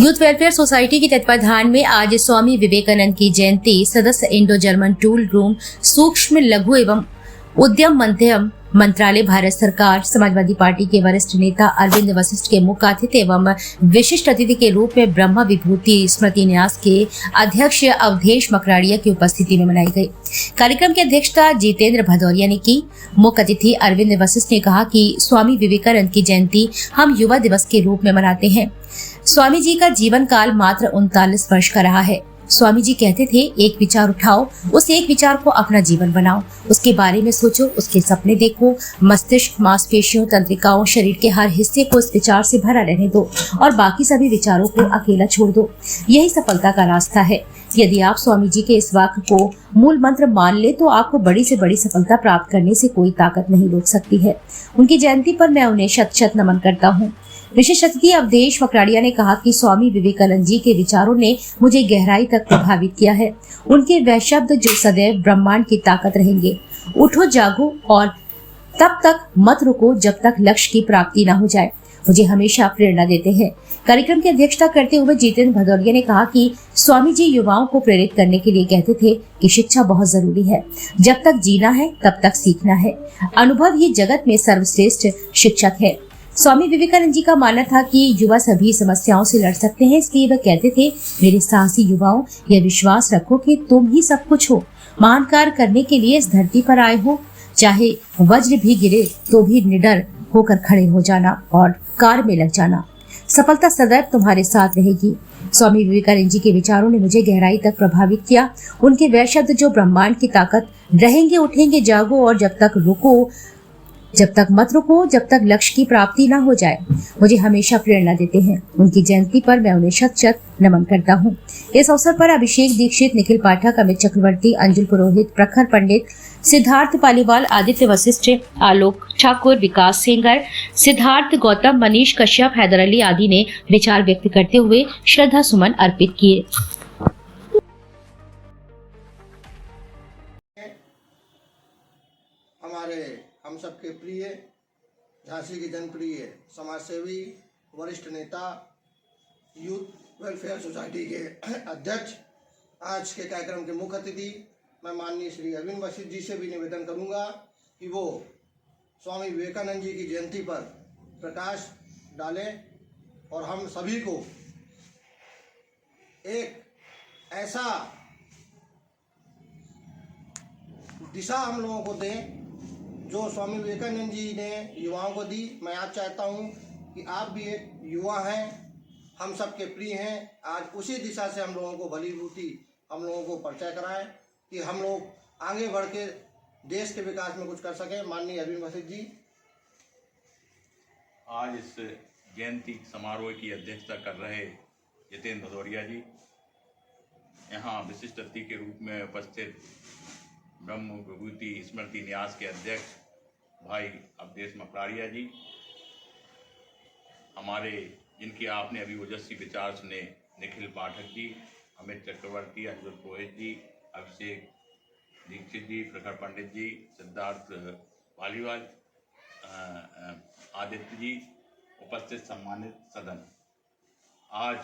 Youth welfare society के तत्वाधान में आज स्वामी विवेकानंद की जयंती सदस्य इंडो जर्मन टूल रूम सूक्ष्म लघु एवं उद्यम मध्यम मंत्रालय भारत सरकार समाजवादी पार्टी के वरिष्ठ नेता अरविंद वशिष्ठ के मुख्य अतिथि एवं विशिष्ट अतिथि के रूप में ब्रह्मा विभूति स्मृति न्यास के अध्यक्ष अवधेश मकराड़िया की उपस्थिति में मनाई गई। कार्यक्रम की अध्यक्षता जितेंद्र भदौरिया ने की। मुख्य अतिथि अरविंद वशिष्ठ ने कहा कि स्वामी विवेकानंद की जयंती हम युवा दिवस के रूप में मनाते हैं। स्वामी जी का जीवन काल मात्र 39 वर्ष का रहा है। स्वामी जी कहते थे, एक विचार उठाओ, उस एक विचार को अपना जीवन बनाओ, उसके बारे में सोचो, उसके सपने देखो, मस्तिष्क, मांसपेशियों, तंत्रिकाओं, शरीर के हर हिस्से को इस विचार से भरा रहने दो और बाकी सभी विचारों को अकेला छोड़ दो। यही सफलता का रास्ता है। यदि आप स्वामी जी के इस वाक्य को मूल मंत्र मान ले तो आपको बड़ी से बड़ी सफलता प्राप्त करने से कोई ताकत नहीं रोक सकती है। उनकी जयंती पर मैं उन्हें शत शत नमन करता हूँ। विशेष अतिथि अवधेश मकराड़िया ने कहा कि स्वामी विवेकानंद जी के विचारों ने मुझे गहराई तक प्रभावित किया है। उनके वह शब्द जो सदैव ब्रह्मांड की ताकत रहेंगे। उठो, जागो और तब तक मत रुको जब तक लक्ष्य की प्राप्ति न हो जाए, मुझे हमेशा प्रेरणा देते हैं। कार्यक्रम की अध्यक्षता करते हुए जितेंद्र भदौरिया ने कहा कि स्वामी जी युवाओं को प्रेरित करने के लिए कहते थे कि शिक्षा बहुत जरूरी है। जब तक जीना है तब तक सीखना है। अनुभव ही जगत में सर्वश्रेष्ठ शिक्षक है। स्वामी विवेकानंद जी का मानना था कि युवा सभी समस्याओं से लड़ सकते हैं, इसलिए वह कहते थे, मेरे साहसी युवाओं, यह विश्वास रखो कि तुम ही सब कुछ हो। महान कार्य करने के लिए इस धरती पर आए हो। चाहे वज्र भी गिरे तो भी निडर होकर खड़े हो जाना और कार्य में लग जाना। सफलता सदैव तुम्हारे साथ रहेगी। स्वामी विवेकानंद जी के विचारों ने मुझे गहराई तक प्रभावित किया। उनके वह शब्द जो ब्रह्मांड की ताकत, रहेंगे, उठेंगे, जागो और जब तक मत रुको जब तक लक्ष्य की प्राप्ति ना हो जाए, मुझे हमेशा प्रेरणा देते हैं। उनकी जयंती पर मैं उन्हें शत शत नमन करता हूँ। इस अवसर पर अभिषेक दीक्षित, निखिल पाठक, अमित चक्रवर्ती, अंजुल पुरोहित, प्रखर पंडित, सिद्धार्थ पालीवाल, आदित्य वशिष्ठ, आलोक ठाकुर, विकास सेंगर, सिद्धार्थ गौतम, मनीष कश्यप, हैदर अली आदि ने विचार व्यक्त करते हुए श्रद्धा सुमन अर्पित किए। हम सबके प्रिय, झांसी की जनप्रिय समाजसेवी, वरिष्ठ नेता, यूथ वेलफेयर सोसाइटी के अध्यक्ष, आज के कार्यक्रम के मुख्य अतिथि, मैं माननीय श्री अरविंद वशिष्ठ जी से भी निवेदन करूंगा कि वो स्वामी विवेकानंद जी की जयंती पर प्रकाश डालें और हम सभी को एक ऐसा दिशा हम लोगों को दें जो स्वामी विवेकानंद जी ने युवाओं को दी। मैं आज चाहता हूं कि आप भी एक युवा हैं, हम सबके प्रिय हैं। आज उसी दिशा से हम लोगों को भली बुद्धि हम लोगों को परिचय कराएं कि हम लोग आगे बढ़ के देश के विकास में कुछ कर सकें। माननीय अरविंद वशिष्ठ जी। आज इस जयंती समारोह की अध्यक्षता कर रहे जितेंद्र भदौरिया जी, यहाँ विशिष्ट अतिथि के रूप में उपस्थित ब्रह्म विभूति स्मृति न्यास के अध्यक्ष भाई अवधेश मकराड़िया जी, हमारे जिनकी आपने अभी ओजस्वी विचार सुने, निखिल पाठक जी, अमित चक्रवर्ती, अंजुल पुरोहित जी, अभिषेक दीक्षित जी, प्रखर पंडित जी, सिद्धार्थ पालीवाल, आदित्य जी, उपस्थित सम्मानित सदन। आज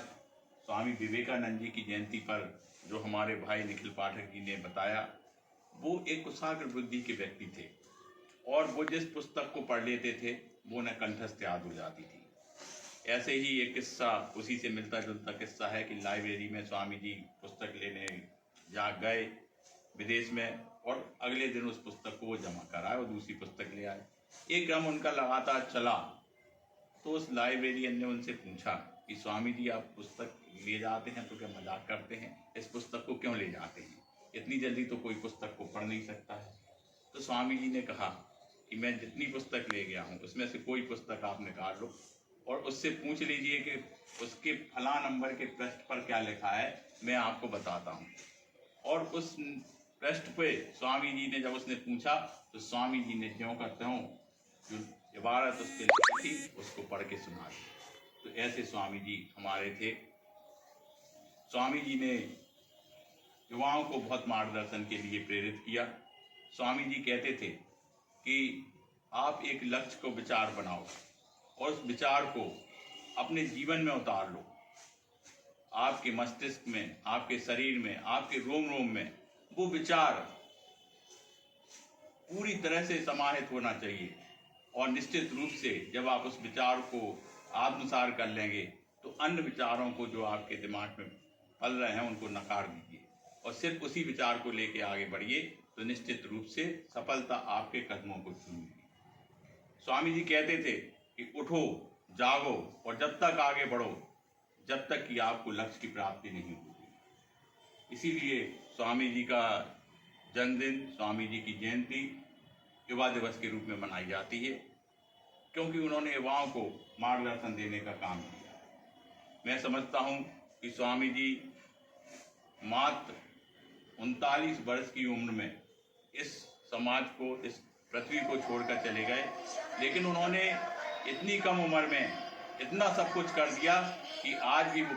स्वामी विवेकानंद जी की जयंती पर जो हमारे भाई निखिल पाठक जी ने बताया, वो एक कुशाग्र बुद्धि के व्यक्ति थे और वो जिस पुस्तक को पढ़ लेते थे वो उन्हें कंठस्थ याद हो जाती थी। ऐसे ही एक किस्सा, उसी से मिलता जुलता किस्सा है कि लाइब्रेरी में स्वामी जी पुस्तक लेने जा गए विदेश में और अगले दिन उस पुस्तक को वो जमा कराए और दूसरी पुस्तक ले आए। एक क्रम उनका लगातार चला तो उस लाइब्रेरियन ने उनसे पूछा कि स्वामी जी, आप पुस्तक ले जाते हैं तो क्या मजाक करते हैं? इस पुस्तक को क्यों ले जाते हैं? इतनी जल्दी तो कोई पुस्तक को पढ़ नहीं सकता है। तो स्वामी जी ने कहा कि मैं जितनी पुस्तक ले गया हूँ उसमें से कोई पुस्तक आप निकाल लो और उससे पूछ लीजिए कि उसके फला नंबर के पृष्ठ पर क्या लिखा है, मैं आपको बताता हूँ। और उस पृष्ठ पे स्वामी जी ने जब उसने पूछा तो स्वामी जी ने ज्यों का त्यों जो इबारत उसके लिखी थी उसको पढ़ के सुना दी। तो ऐसे स्वामी जी हमारे थे। स्वामी जी ने युवाओं को बहुत मार्गदर्शन के लिए प्रेरित किया। स्वामी जी कहते थे कि आप एक लक्ष्य को विचार बनाओ और उस विचार को अपने जीवन में उतार लो। आपके मस्तिष्क में, आपके शरीर में, आपके रोम रोम में वो विचार पूरी तरह से समाहित होना चाहिए। और निश्चित रूप से जब आप उस विचार को आत्मसात कर लेंगे तो अन्य विचारों को जो आपके दिमाग में पल रहे हैं उनको नकार दीजिए और सिर्फ उसी विचार को लेके आगे बढ़िए, तो निश्चित रूप से सफलता आपके कदमों को छूएगी। स्वामी जी कहते थे कि उठो, जागो और जब तक आगे बढ़ो जब तक कि आपको लक्ष्य की प्राप्ति नहीं होगी। इसीलिए स्वामी जी का जन्मदिन, स्वामी जी की जयंती युवा दिवस के रूप में मनाई जाती है, क्योंकि उन्होंने युवाओं को मार्गदर्शन देने का काम किया। मैं समझता हूँ कि स्वामी जी मात्र 39 वर्ष की उम्र में इस समाज को, इस पृथ्वी को छोड़कर चले गए, लेकिन उन्होंने इतनी कम उम्र में इतना सब कुछ कर दिया कि आज भी वो